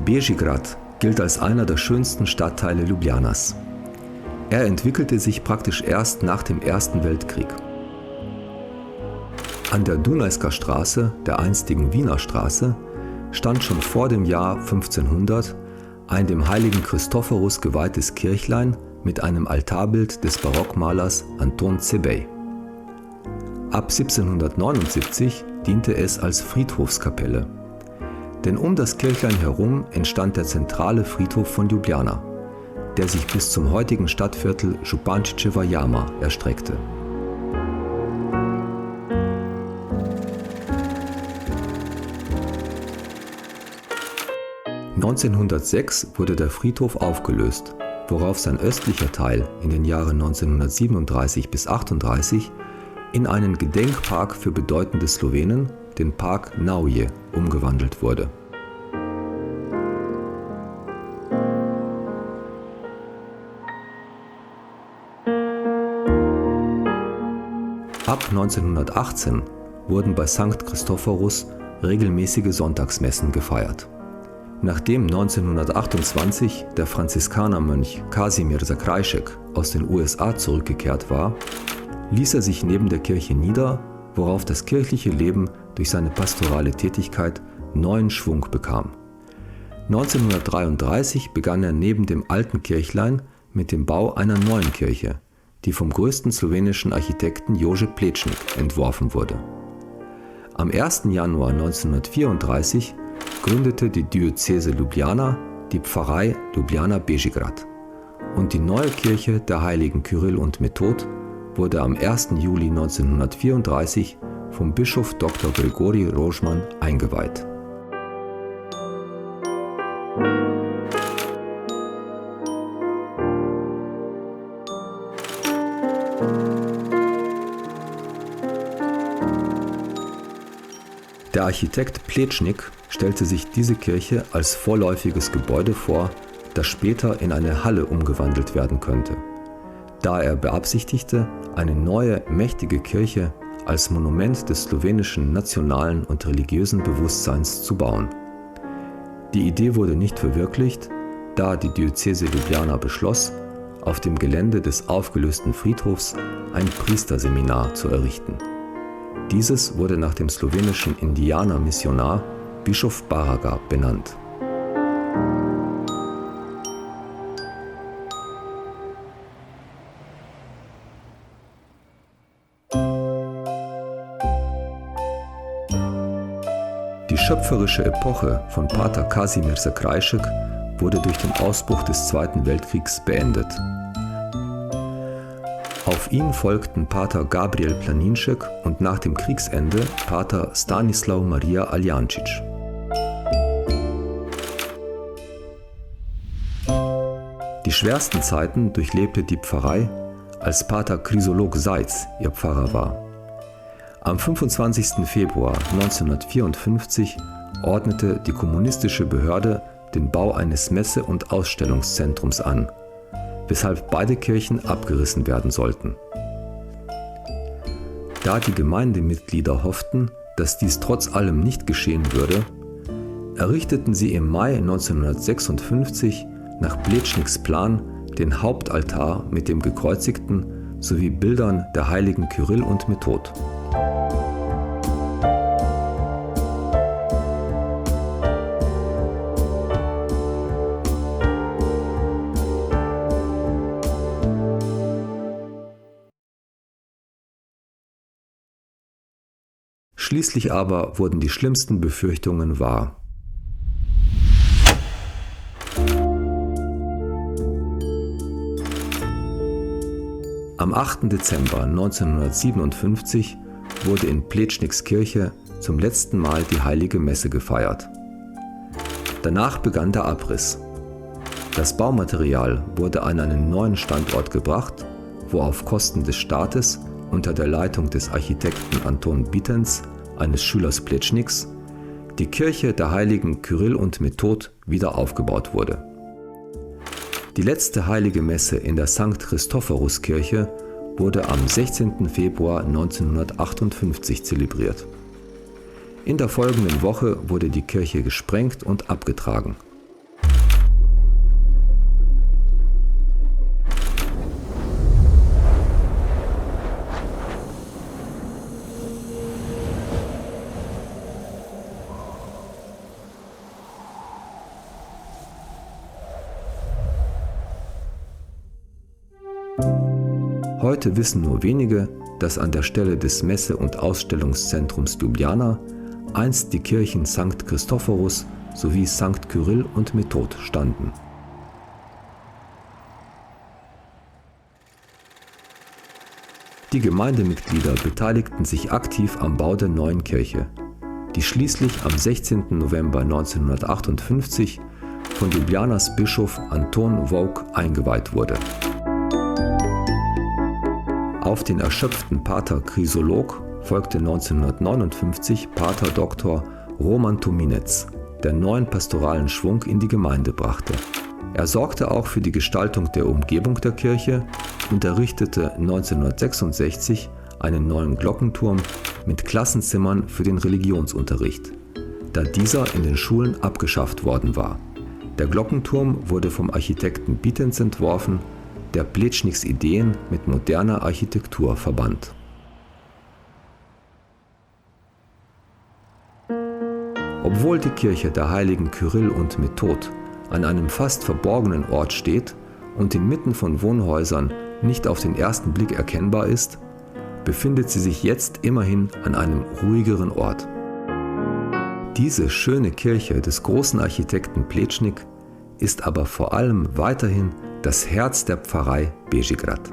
Bežigrad gilt als einer der schönsten Stadtteile Ljubljanas. Er entwickelte sich praktisch erst nach dem Ersten Weltkrieg. An der Dunajska Straße, der einstigen Wiener Straße, stand schon vor dem Jahr 1500 ein dem heiligen Christophorus geweihtes Kirchlein mit einem Altarbild des Barockmalers Anton Cebej. Ab 1779 diente es als Friedhofskapelle. Denn um das Kirchlein herum entstand der zentrale Friedhof von Ljubljana, der sich bis zum heutigen Stadtviertel Župančičeva Jama erstreckte. (1906) wurde der Friedhof aufgelöst, worauf sein östlicher Teil in den Jahren 1937 bis 1938 in einen Gedenkpark für bedeutende Slowenen, den Park Nauje, umgewandelt wurde. Ab 1918 wurden bei Sankt Christophorus regelmäßige Sonntagsmessen gefeiert. Nachdem 1928 der Franziskanermönch Kazimierz Zakrajsek aus den USA zurückgekehrt war, ließ er sich neben der Kirche nieder, worauf das kirchliche Leben durch seine pastorale Tätigkeit neuen Schwung bekam. 1933 begann er neben dem alten Kirchlein mit dem Bau einer neuen Kirche, die vom größten slowenischen Architekten Jože Plečnik entworfen wurde. Am 1. Januar 1934 gründete die Diözese Ljubljana die Pfarrei Ljubljana Bežigrad und die neue Kirche der Heiligen Kyrill und Method wurde am 1. Juli 1934 vom Bischof Dr. Grigori Rožman eingeweiht. Der Architekt Plečnik stellte sich diese Kirche als vorläufiges Gebäude vor, das später in eine Halle umgewandelt werden könnte, da er beabsichtigte, eine neue, mächtige Kirche als Monument des slowenischen nationalen und religiösen Bewusstseins zu bauen. Die Idee wurde nicht verwirklicht, da die Diözese Ljubljana beschloss, auf dem Gelände des aufgelösten Friedhofs ein Priesterseminar zu errichten. Dieses wurde nach dem slowenischen Indianermissionar Bischof Baraga benannt. Die schöpferische Epoche von Pater Kazimierz Zakrajsek wurde durch den Ausbruch des Zweiten Weltkriegs beendet. Auf ihn folgten Pater Gabriel Planinšek und nach dem Kriegsende Pater Stanislaw Maria Aljančič. Die schwersten Zeiten durchlebte die Pfarrei, als Pater Chrysolog Seitz ihr Pfarrer war. Am 25. Februar 1954 ordnete die kommunistische Behörde den Bau eines Messe- und Ausstellungszentrums an, weshalb beide Kirchen abgerissen werden sollten. Da die Gemeindemitglieder hofften, dass dies trotz allem nicht geschehen würde, errichteten sie im Mai 1956 nach Plečniks Plan den Hauptaltar mit dem Gekreuzigten sowie Bildern der Heiligen Kyrill und Method. Schließlich aber wurden die schlimmsten Befürchtungen wahr. Am 8. Dezember 1957 wurde in Plečniks Kirche zum letzten Mal die Heilige Messe gefeiert. Danach begann der Abriss. Das Baumaterial wurde an einen neuen Standort gebracht, wo auf Kosten des Staates unter der Leitung des Architekten Anton Bitens, eines Schülers Plečniks, die Kirche der Heiligen Kyrill und Method wieder aufgebaut wurde. Die letzte Heilige Messe in der Sankt Christophorus-Kirche wurde am 16. Februar 1958 zelebriert. In der folgenden Woche wurde die Kirche gesprengt und abgetragen. Heute wissen nur wenige, dass an der Stelle des Messe- und Ausstellungszentrums Ljubljana einst die Kirchen St. Christophorus sowie St. Kyrill und Method standen. Die Gemeindemitglieder beteiligten sich aktiv am Bau der neuen Kirche, die schließlich am 16. November 1958 von Ljubljanas Bischof Anton Vovk eingeweiht wurde. Auf den erschöpften Pater Chrysolog folgte 1959 Pater Dr. Roman Tominec, der neuen pastoralen Schwung in die Gemeinde brachte. Er sorgte auch für die Gestaltung der Umgebung der Kirche und errichtete 1966 einen neuen Glockenturm mit Klassenzimmern für den Religionsunterricht, da dieser in den Schulen abgeschafft worden war. Der Glockenturm wurde vom Architekten Bietenz entworfen, der Plečniks Ideen mit moderner Architektur verband. Obwohl die Kirche der Heiligen Kyrill und Method an einem fast verborgenen Ort steht und inmitten von Wohnhäusern nicht auf den ersten Blick erkennbar ist, befindet sie sich jetzt immerhin an einem ruhigeren Ort. Diese schöne Kirche des großen Architekten Plečnik ist aber vor allem weiterhin das Herz der Pfarrei Bežigrad.